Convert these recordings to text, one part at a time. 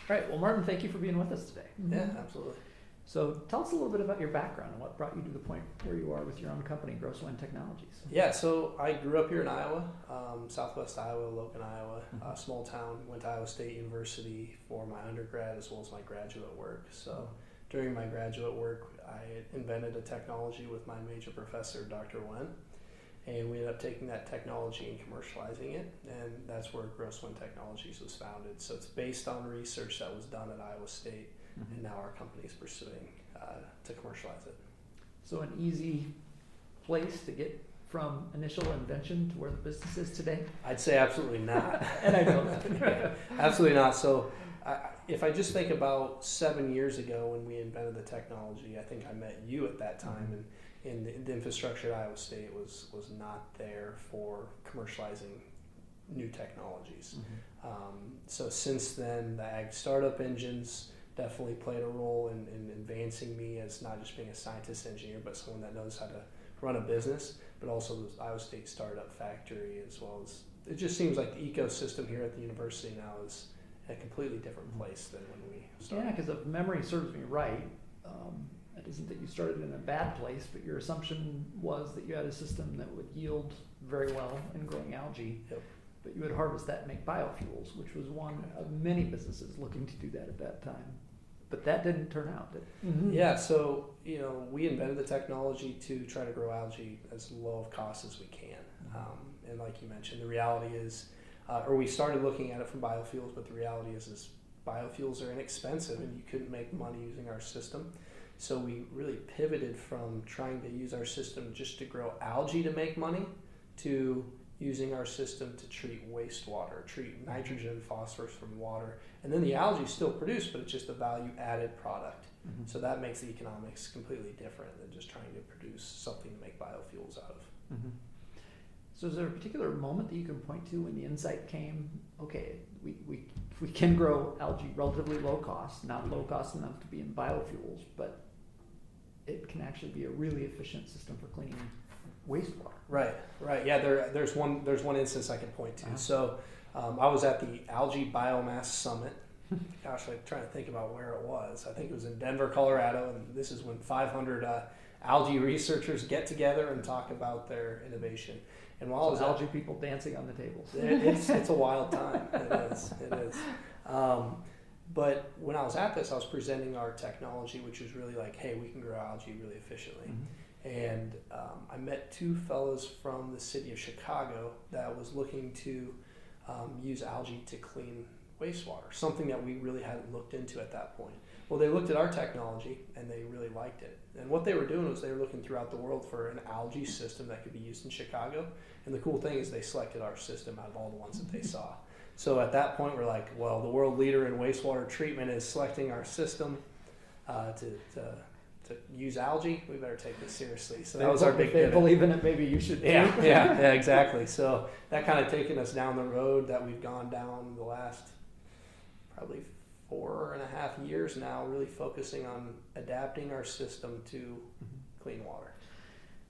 All right, well, Martin, thank you for being with us today. Yeah, absolutely. So tell us a little bit about your background and what brought you to the point where you are with your own company, Gross-Wen Technologies. Yeah, so I grew up here in Iowa, southwest Iowa, Logan, Iowa, small town. Went to Iowa State University for my undergrad as well as my graduate work. So during my graduate work, I invented a technology with my major professor, Dr. Wen, and we ended up taking that technology and commercializing it, and that's where Gross-Wen Technologies was founded. So it's based on research that was done at Iowa State, and now our company is pursuing to commercialize it. So an easy place to get from initial invention to where the business is today? I'd say absolutely not. And I know that. Absolutely not. So if I just think about 7 years ago when we invented the technology, I think I met you at that time, and the infrastructure at Iowa State was not there for commercializing new technologies. So since then, the ag startup engines definitely played a role in advancing me as not just being a scientist engineer, but someone that knows how to run a business, but also the Iowa State Startup Factory, as well as it just seems like the ecosystem here at the university now is in a completely different place than when we started. Yeah, because if memory serves me right, it isn't that you started in a bad place, but your assumption was that you had a system that would yield very well in growing algae. Yep. But you would harvest that and make biofuels, which was one of many businesses looking to do that at that time. But that didn't turn out, did it? Yeah, so we invented the technology to try to grow algae as low of cost as we can. And like you mentioned, the reality is, or we started looking at it from biofuels, but the reality is biofuels are inexpensive and you couldn't make money using our system. So we really pivoted from trying to use our system just to grow algae to make money to using our system to treat wastewater, treat nitrogen and phosphorus from water. And then the algae is still produced, but it's just a value-added product. So that makes the economics completely different than just trying to produce something to make biofuels out of. So is there a particular moment that you can point to when the insight came, okay, we can grow algae relatively low cost, not low cost enough to be in biofuels, but it can actually be a really efficient system for cleaning wastewater? Right. Yeah, there's one instance I can point to. So I was at the Algae Biomass Summit. Gosh, I'm trying to think about where it was. I think it was in Denver, Colorado, and this is when 500 algae researchers get together and talk about their innovation. And while I was algae people dancing on the tables. It's a wild time. It is. But when I was at this, I was presenting our technology, which was really like, hey, we can grow algae really efficiently. And I met two fellows from the city of Chicago that was looking to use algae to clean wastewater, something that we really hadn't looked into at that point. Well, they looked at our technology and they really liked it. And what they were doing was they were looking throughout the world for an algae system that could be used in Chicago. And the cool thing is they selected our system out of all the ones that they saw. So at that point, we're like, well, the world leader in wastewater treatment is selecting our system to use algae. We better take this seriously. So that was our big pivot. If they believe in it, maybe you should too. Yeah, exactly. So that kind of taken us down the road that we've gone down the last probably 4.5 years now, really focusing on adapting our system to clean water.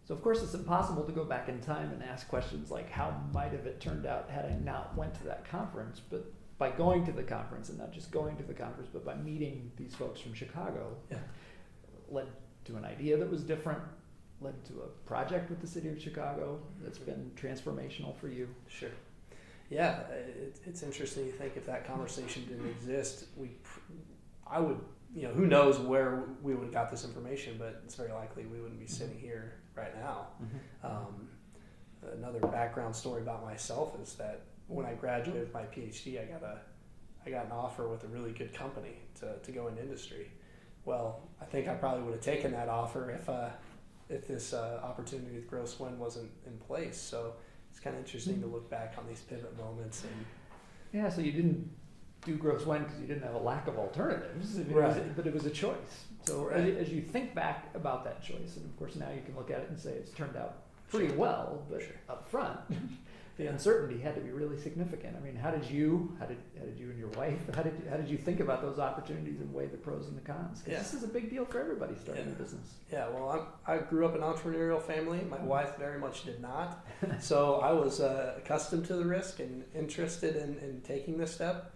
So of course it's impossible to go back in time and ask questions like how might have it turned out had I not went to that conference, but by going to the conference, and not just going to the conference, but by meeting these folks from Chicago, led to an idea that was different, led to a project with the city of Chicago that's been transformational for you. Sure. Yeah, it's interesting to think if that conversation didn't exist, I would, who knows where we would have got this information, but it's very likely we wouldn't be sitting here right now. Another background story about myself is that when I graduated with my PhD, I got an offer with a really good company to go into industry. Well, I think I probably would have taken that offer if this opportunity with Gross-Wen wasn't in place. So it's kind of interesting to look back on these pivot moments. Yeah, so you didn't do Gross-Wen because you didn't have a lack of alternatives, but it was a choice. So as you think back about that choice, and of course now you can look at it and say it's turned out pretty well, but up front, the uncertainty had to be really significant. I mean, how did you and your wife, how did you think about those opportunities and weigh the pros and the cons? Because this is a big deal for everybody starting a business. Yeah, well, I grew up in an entrepreneurial family. My wife very much did not. So I was accustomed to the risk and interested in taking this step.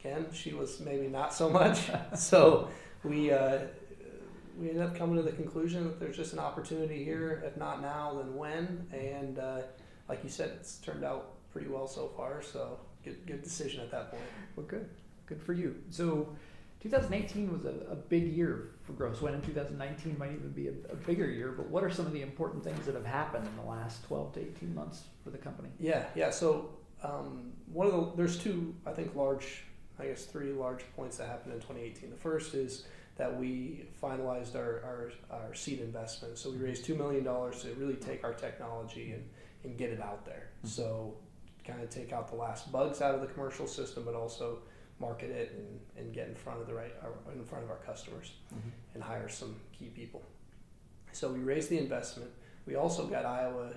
Ken. She was maybe not so much. So we ended up coming to the conclusion that there's just an opportunity here. If not now, then when? And like you said, it's turned out pretty well so far. So good decision at that point. Well, good for you. So 2018 was a big year for Gross-Wen, and 2019 might even be a bigger year. But what are some of the important things that have happened in the last 12 to 18 months for the company? Yeah. So there's three large points that happened in 2018. The first is that we finalized our seed investment. So we raised $2 million to really take our technology and get it out there. Mm-hmm. So kind of take out the last bugs out of the commercial system, but also market it and get in front of our customers, mm-hmm. and hire some key people. So we raised the investment. We also got Iowa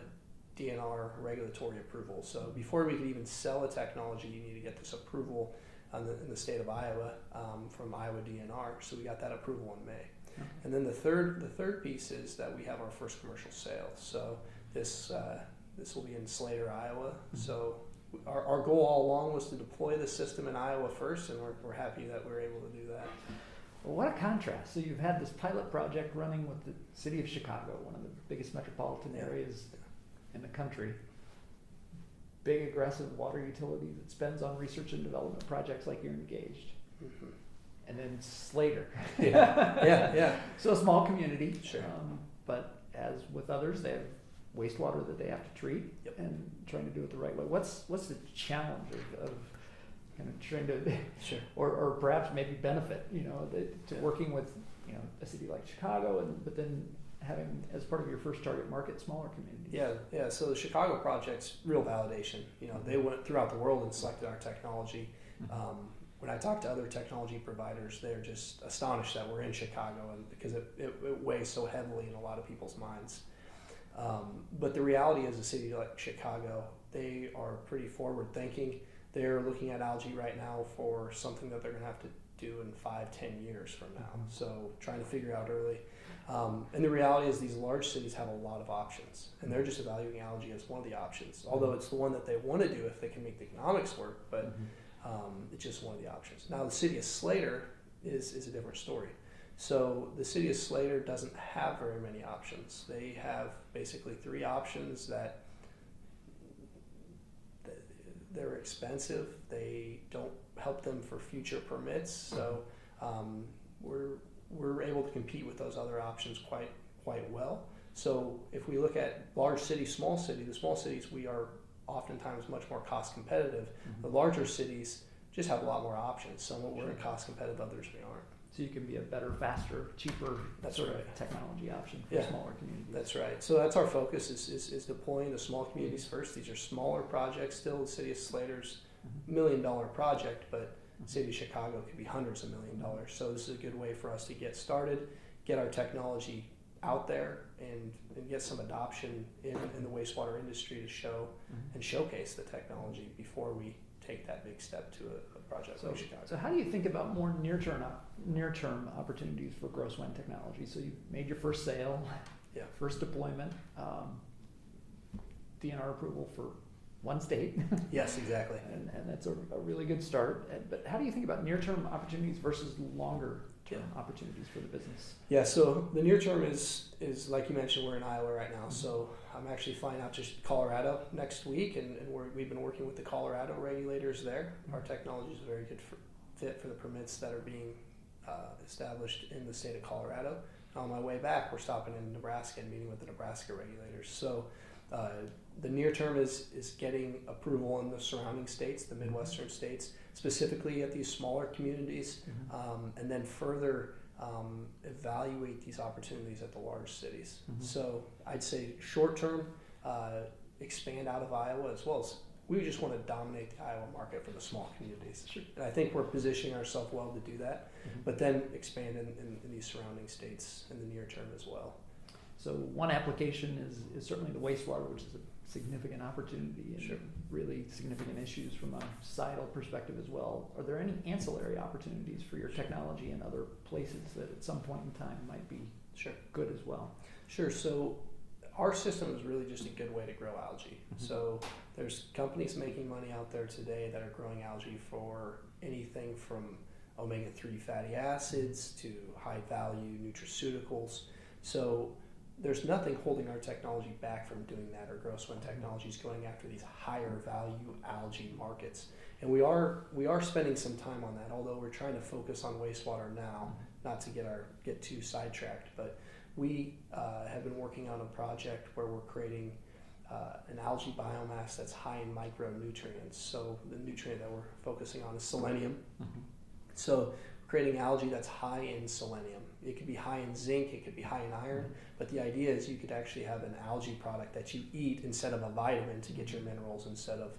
DNR regulatory approval. So before we could even sell a technology, you need to get this approval in the state of Iowa from Iowa DNR. So we got that approval in May. Okay. And then the third piece is that we have our first commercial sale. So this will be in Slater, Iowa. Mm-hmm. So our goal all along was to deploy the system in Iowa first, and we're happy that we're able to do that. Well, what a contrast. So you've had this pilot project running with the city of Chicago, one of the biggest metropolitan areas in the country. Big, aggressive water utility that spends on research and development projects like you're engaged. Mm-hmm. And then Slater. Yeah. So a small community. Sure. But as with others, they have wastewater that they have to treat. Yep. And trying to do it the right way. What's the challenge of kind of trying to, sure, or perhaps maybe benefit, to working with, a city like Chicago, but then having as part of your first target market smaller communities? Yeah. So the Chicago project's real validation. They went throughout the world and selected our technology. Mm-hmm. When I talk to other technology providers, they're just astonished that we're in Chicago, and because it weighs so heavily in a lot of people's minds. But the reality is, a city like Chicago, they are pretty forward thinking. They're looking at algae right now for something that they're going to have to do in 5-10 years from now. Mm-hmm. So trying to figure out early. And the reality is these large cities have a lot of options, and they're just evaluating algae as one of the options, although it's the one that they want to do if they can make the economics work, but it's just one of the options. Now the city of Slater is a different story. So the city of Slater doesn't have very many options. They have basically 3 options that they're expensive. They don't help them for future permits. So we're able to compete with those other options quite well. So if we look at large city, small city, the small cities, we are oftentimes much more cost competitive. Mm-hmm. The larger cities just have a lot more options. Some of we're cost competitive, others we aren't. So you can be a better, faster, cheaper sort of technology option for smaller communities. That's right. So that's our focus is deploying the small communities first. These are smaller projects. Still, the city of Slater's $1 million project, but the city of Chicago could be hundreds of $1 million. So this is a good way for us to get started, get our technology out there, and get some adoption in the wastewater industry to show and showcase the technology before we take that big step to a project like Chicago. So how do you think about more near-term opportunities for Gross-Wen technology? So you made your first sale, first deployment, DNR approval for one state. Yes, exactly. and that's a really good start. But how do you think about near-term opportunities versus longer-term opportunities for the business? Yeah, so the near term is like you mentioned, we're in Iowa right now. Mm-hmm. So I'm actually flying out to Colorado next week, and we've been working with the Colorado regulators there. Mm-hmm. Our technology is a very good fit for the permits that are being established in the state of Colorado. On my way back, we're stopping in Nebraska and meeting with the Nebraska regulators. So the near term is getting approval in the surrounding states, the Midwestern states, specifically at these smaller communities, and then further evaluate these opportunities at the large cities. Mm-hmm. So I'd say short term, expand out of Iowa, as well as we just want to dominate the Iowa market for the small communities. Sure. And I think we're positioning ourselves well to do that, but then expand in these surrounding states in the near term as well. So one application is certainly the wastewater, which is a significant opportunity and really significant issues from a societal perspective as well. Are there any ancillary opportunities for your technology in other places that at some point in time might be good as well? Sure. So our system is really just a good way to grow algae. Mm-hmm. So there's companies making money out there today that are growing algae for anything from omega-3 fatty acids to high-value nutraceuticals. So there's nothing holding our technology back from doing that, or Gross-Wen Technologies going after these higher value algae markets. And we are spending some time on that, although we're trying to focus on wastewater now, not to get too sidetracked. But we have been working on a project where we're creating an algae biomass that's high in micronutrients. So the nutrient that we're focusing on is selenium. Mm-hmm. So creating algae that's high in selenium. It could be high in zinc, it could be high in iron, but the idea is you could actually have an algae product that you eat instead of a vitamin to get your minerals instead of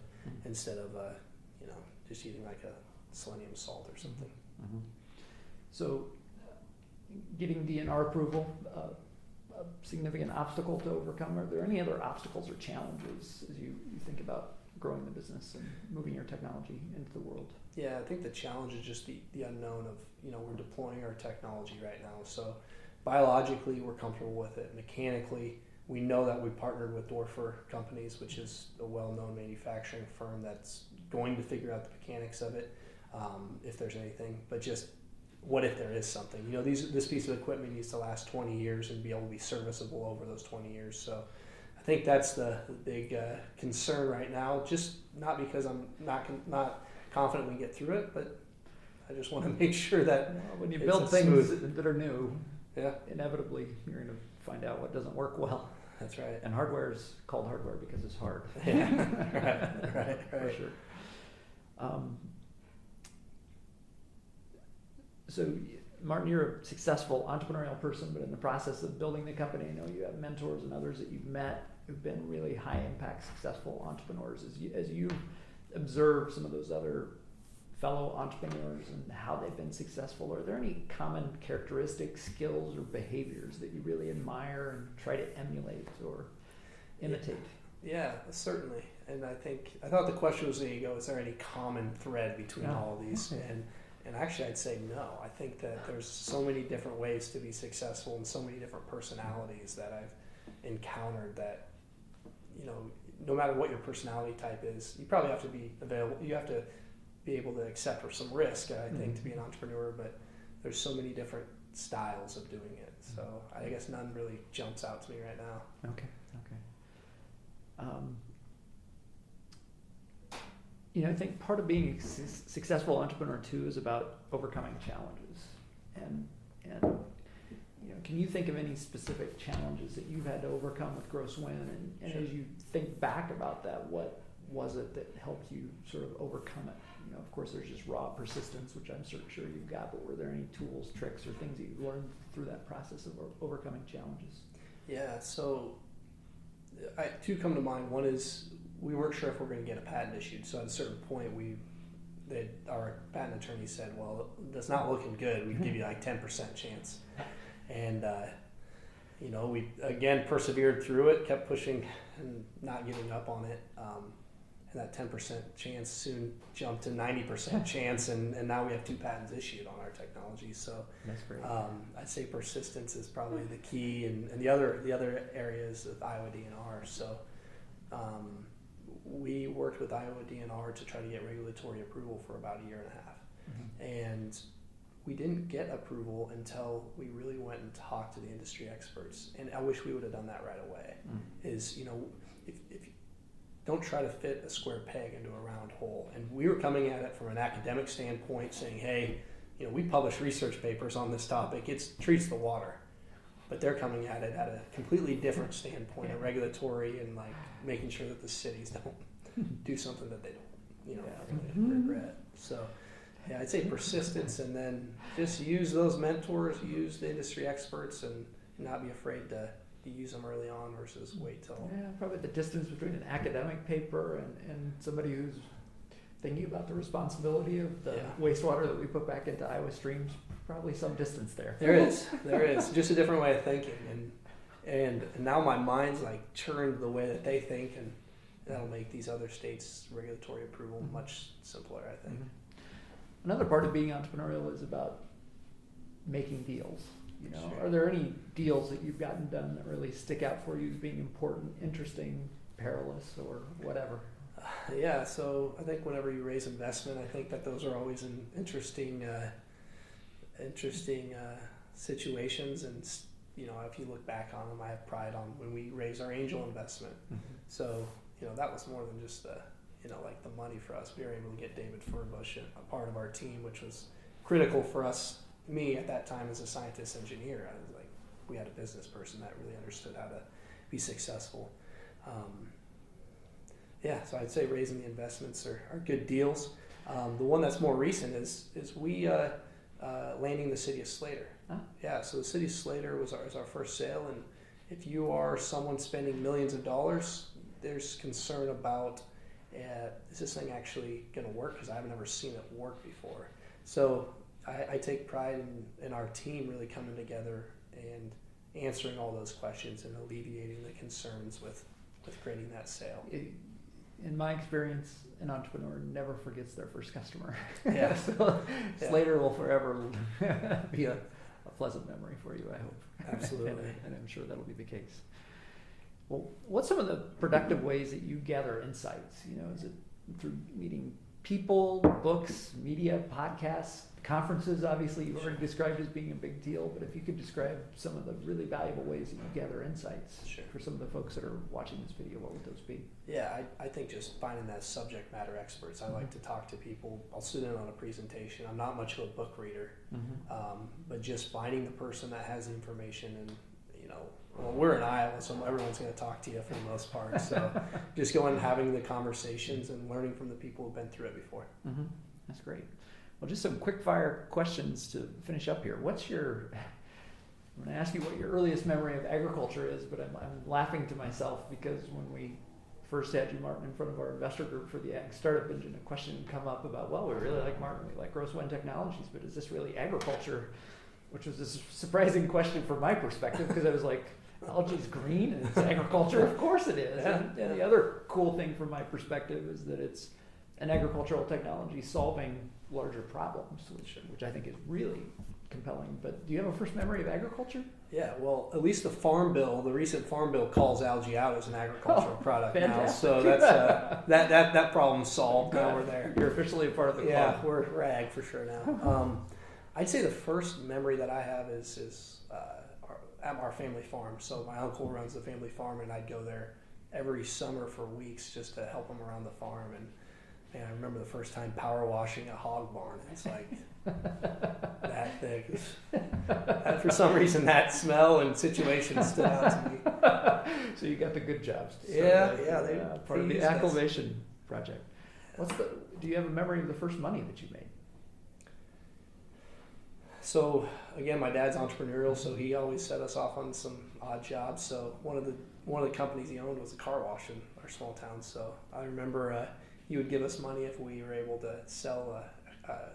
just eating like a selenium salt or something. Mm-hmm. So getting DNR approval, a significant obstacle to overcome. Are there any other obstacles or challenges as you think about growing the business and moving your technology into the world? Yeah, I think the challenge is just the unknown of, we're deploying our technology right now. So biologically, we're comfortable with it. Mechanically, we know that we partnered with Dorfer Companies, which is a well-known manufacturing firm that's going to figure out the mechanics of it, if there's anything. But just what if there is something? This piece of equipment needs to last 20 years and be able to be serviceable over those 20 years. So I think that's the big concern right now. Just not because I'm not confident we get through it, but I just want to make sure that when you build things that are new, inevitably you're going to find out what doesn't work well. That's right. And hardware is called hardware because it's hard. Yeah, right. For sure. So, Martin, you're a successful entrepreneurial person, but in the process of building the company, I know you have mentors and others that you've met who've been really high-impact, successful entrepreneurs. As you observe some of those other fellow entrepreneurs and how they've been successful, are there any common characteristics, skills, or behaviors that you really admire and try to emulate or imitate? Yeah, certainly. And I thought the question was going to go, is there any common thread between all of these? Okay. And actually I'd say no. I think that there's so many different ways to be successful and so many different personalities that I've encountered that, no matter what your personality type is, you probably have to be available. You have to be able to accept some risk, I think, to be an entrepreneur, but there's so many different styles of doing it. So I guess none really jumps out to me right now. Okay. I think part of being a successful entrepreneur too is about overcoming challenges. And can you think of any specific challenges that you've had to overcome with Gross-Wen? And Sure. As you think back about that, what was it that helped you sort of overcome it? Of course, there's just raw persistence, which I'm sure you've got, but were there any tools, tricks, or things that you learned through that process of overcoming challenges? Yeah, so two come to mind. One is we weren't sure if we're going to get a patent issued. So at a certain point, our patent attorney said, well, that's not looking good. We'd give you like 10% chance. And, we again persevered through it, kept pushing and not giving up on it. And that 10% chance soon jumped to 90% chance. And now we have 2 patents issued on our technology. So that's great. I'd say persistence is probably the key. And the other areas of Iowa DNR. So we worked with Iowa DNR to try to get regulatory approval for about 1.5 years. Mm-hmm. And we didn't get approval until we really went and talked to the industry experts. And I wish we would have done that right away. If you don't try to fit a square peg into a round hole. And we were coming at it from an academic standpoint saying, hey, we publish research papers on this topic. It treats the water. But they're coming at it at a completely different standpoint, a regulatory and like making sure that the cities don't do something that they don't, really regret. So, I'd say persistence, and then just use those mentors, use the industry experts, and not be afraid to use them early on versus wait till. Yeah, probably the distance between an academic paper and somebody who's thinking about the responsibility of the wastewater that we put back into Iowa streams. Probably some distance there. There is just a different way of thinking, and now my mind's like turned the way that they think, and that'll make these other states' regulatory approval much simpler, I think. Another part of being entrepreneurial is about making deals. Sure. Are there any deals that you've gotten done that really stick out for you as being important, interesting, perilous, or whatever? Yeah, so I think whenever you raise investment, I think that those are always an interesting situations, and if you look back on them, I have pride on when we raised our angel investment. So that was more than just like the money for us. We were able to get David Furbush a part of our team, which was critical for us. Me at that time as a scientist engineer, I was like, we had a business person that really understood how to be successful. So I'd say raising the investments are good deals. The one that's more recent is we landing the city of Slater. Huh? Yeah, so the city of Slater was our first sale, and if you are someone spending millions of dollars, there's concern about is this thing actually going to work? Because I've never seen it work before. So I take pride in our team really coming together and answering all those questions and alleviating the concerns with creating that sale. In my experience, an entrepreneur never forgets their first customer. Yeah. So Slater will forever be a pleasant memory for you, I hope. Absolutely. and I'm sure that'll be the case. Well, what's some of the productive ways that you gather insights? Is it through meeting people, books, media, podcasts, conferences? Obviously, you've already described as being a big deal, but if you could describe some of the really valuable ways that you gather insights for some of the folks that are watching this video, what would those be? Yeah, I think just finding that subject matter experts. I like to talk to people. I'll sit in on a presentation. I'm not much of a book reader, but just finding the person that has the information. And well, we're in Iowa, so everyone's going to talk to you for the most part. So just going and having the conversations and learning from the people who've been through it before. That's great. Well, just some quick fire questions to finish up here. I'm going to ask you what your earliest memory of agriculture is, but I'm laughing to myself because when we first had you, Martin, in front of our investor group for the Ag Startup Engine, a question would come up about, well, we really like Martin, we like Gross-Wen Technologies, but is this really agriculture? Which was a surprising question from my perspective, because I was like, algae's green and it's agriculture. Of course it is. And the other cool thing from my perspective is that it's an agricultural technology solving larger problems, which I think is really compelling. But do you have a first memory of agriculture? Yeah, well, at least the recent Farm Bill calls algae out as an agricultural product fantastic. now. So that's that problem's solved. Now we're there. You're officially a part of the club. Yeah, we're ag for sure now. I'd say the first memory that I have is at our family farm. So my uncle runs the family farm, and I'd go there every summer for weeks just to help him around the farm. And man, I remember the first time power washing a hog barn. It's like that thing. For some reason, that smell and situation stood out to me. So you got the good jobs. They part of the acclimation project. Do you have a memory of the first money that you made? So again, my dad's entrepreneurial, so he always set us off on some odd jobs. So one of the companies he owned was a car wash in our small town. So I remember he would give us money if we were able to sell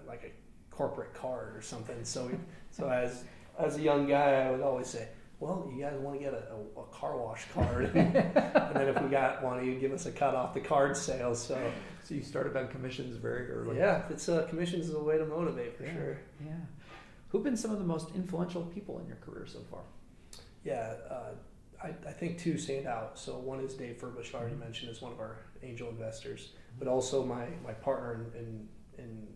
like a corporate card or something. So as a young guy, I would always say, well, you guys want to get a car wash card? And then if we got one, he'd give us a cut off the card sales. So you started on commissions very early. Yeah, commissions is a way to motivate for sure. Yeah. Who've been some of the most influential people in your career so far? Yeah, I think two stand out. So one is Dave Furbush, I already mentioned, is one of our angel investors, but also my partner in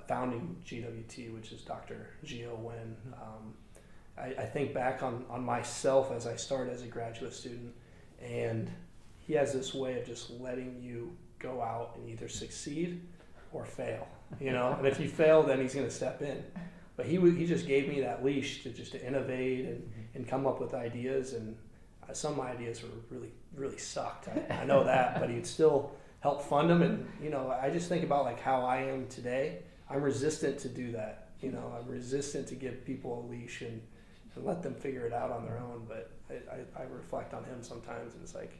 founding GWT, which is Dr. Gross-Wen. I think back on myself as I started as a graduate student, and he has this way of just letting you go out and either succeed or fail, and if you fail, then he's going to step in. But he just gave me that leash to innovate and come up with ideas, and some of my ideas were really, really sucked. I know that, but he'd still help fund them. And, I just think about like how I am today. I'm resistant to do that. I'm resistant to give people a leash and let them figure it out on their own. But I reflect on him sometimes, and it's like,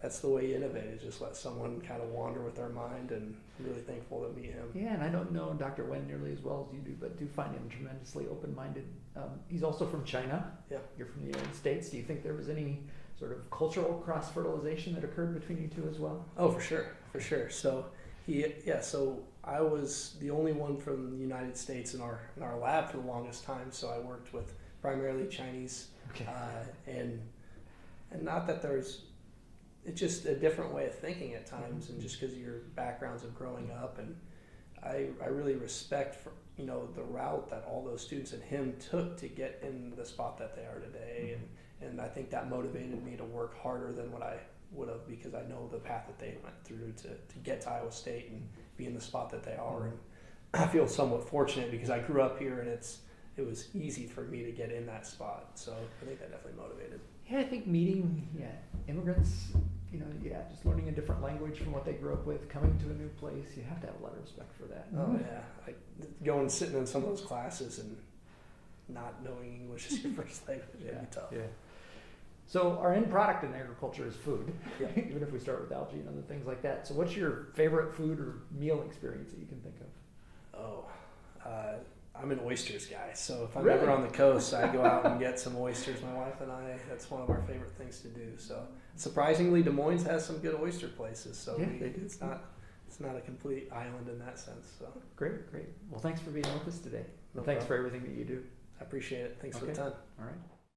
that's the way you innovate, is just let someone kind of wander with their mind, and I'm really thankful to meet him. Yeah, and I don't know Dr. Wen nearly as well as you do, but do find him tremendously open-minded. He's also from China. Yeah. You're from the United States. Do you think there was any sort of cultural cross-fertilization that occurred between you two as well? Oh, for sure. So so I was the only one from the United States in our lab for the longest time. So I worked with primarily Chinese, and not that there's it's just a different way of thinking at times, and just because your backgrounds of growing up, and I really respect for, you know, the route that all those students and him took to get in the spot that they are today, and I think that motivated me to work harder than what I would have, because I know the path that they went through to get to Iowa State and be in the spot that they are. And I feel somewhat fortunate because I grew up here, and it was easy for me to get in that spot. So I think that definitely motivated. Yeah, I think meeting immigrants, you know, just learning a different language from what they grew up with, coming to a new place, you have to have a lot of respect for that. Oh yeah, like going and sitting in some of those classes and not knowing English is your first language, it'd be tough. Yeah. So our end product in agriculture is food, Yeah. even if we start with algae and other things like that. So what's your favorite food or meal experience that you can think of? Oh, I'm an oysters guy. So if I'm Really? ever on the coast, I go out and get some oysters. My wife and I, that's one of our favorite things to do. So surprisingly, Des Moines has some good oyster places. So Yeah, they do. it's not a complete island in that sense. So Great. Well, thanks for being with us today. No Thanks problem. for everything that you do. I appreciate it. Thanks for the Okay. time. All right.